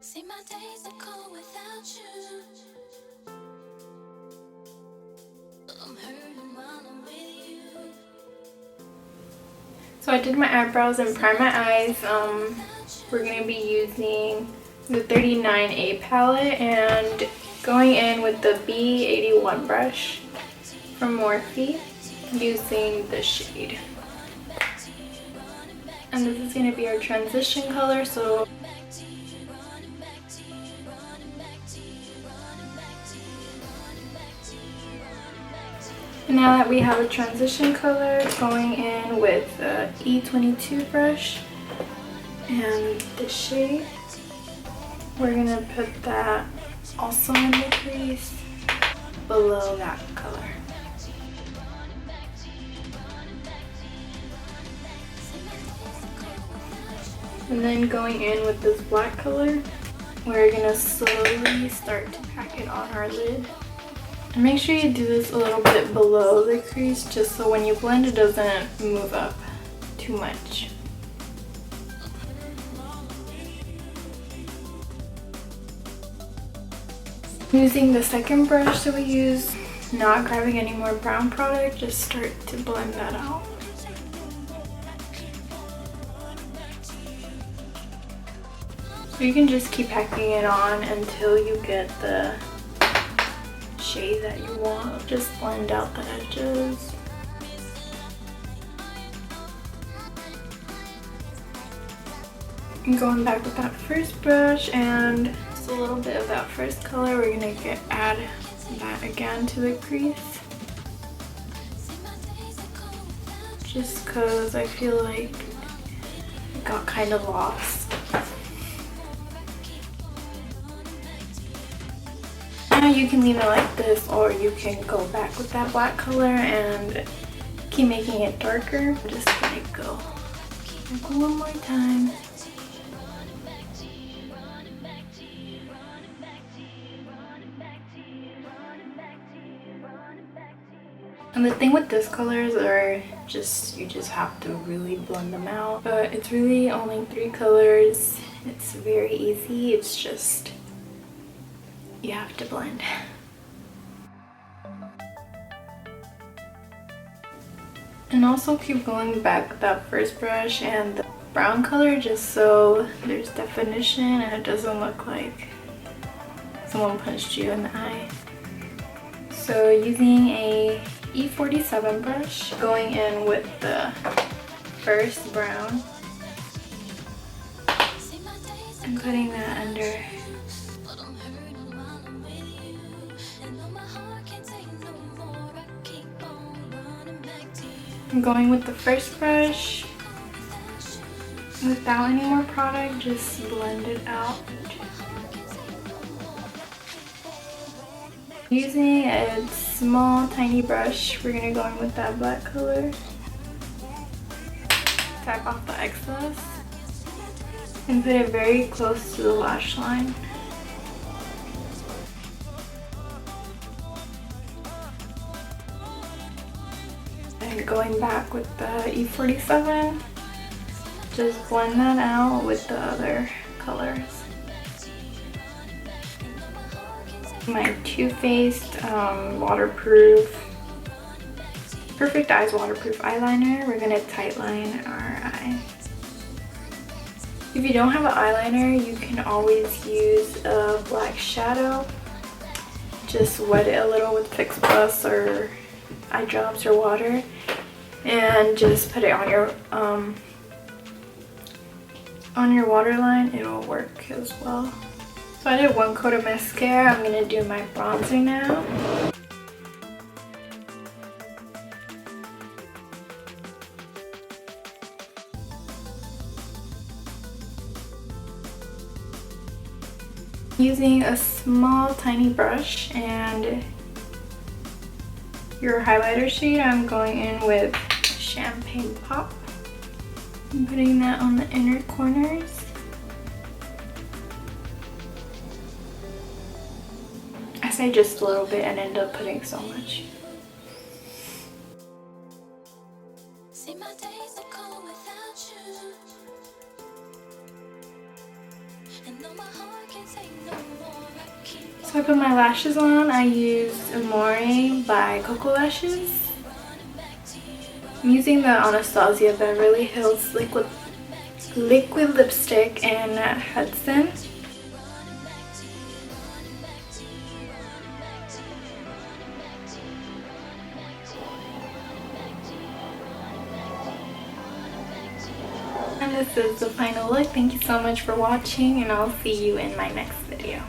See my days are cold without you. I'm hurting while I'm with you. So I did my eyebrows and primed my eyes. We're going to be using the 39A palette and going in with the B81 brush from Morphe using the shade. And this is going to be our transition color, so and now that we have a transition color, going in with the E22 brush and the shade, we're going to put that also in the crease below that color. And then going in with this black color, we're going to slowly start to pack it on our lid. And make sure you do this a little bit below the crease just so when you blend it doesn't move up too much. Using the second brush that we used, not grabbing any more brown product, just start to blend that out. So you can just keep packing it on until you get the shade that you want. Just blend out the edges. And going back with that first brush and just a little bit of that first color, we're gonna add that again to the crease. Just cause I feel like it got kind of lost. You can leave it like this, or you can go back with that black color and keep making it darker. I'm just gonna go like one more time. And the thing with this colors are you just have to really blend them out. But it's really only 3 colors. It's very easy. It's just you have to blend. And also keep going back with that first brush and the brown color just so there's definition and it doesn't look like someone punched you in the eye. So using a E47 brush, going in with the first brown and putting that under. I'm going with the first brush without any more product, just blend it out. Using a small tiny brush, we're going to go in with that black color. Tap off the excess and put it very close to the lash line. And going back with the E47, just blend that out with the other colors. My Too Faced waterproof, Perfect Eyes waterproof eyeliner. We're gonna tightline our eye. If you don't have an eyeliner, you can always use a black shadow. Just wet it a little with Fix Plus or eye drops or water, and just put it on your waterline. It'll work as well. So I did 1 coat of mascara. I'm gonna do my bronzer now. Using a small tiny brush and your highlighter shade, I'm going in with Champagne Pop. I'm putting that on the inner corners. I say just a little bit and end up putting so much. See my days are cold without you. And So I put my lashes on. I use Amore by Coco Lashes. I'm using the Anastasia Beverly Hills liquid lipstick in Hudson. And this is the final look. Thank you so much for watching, and I'll see you in my next video.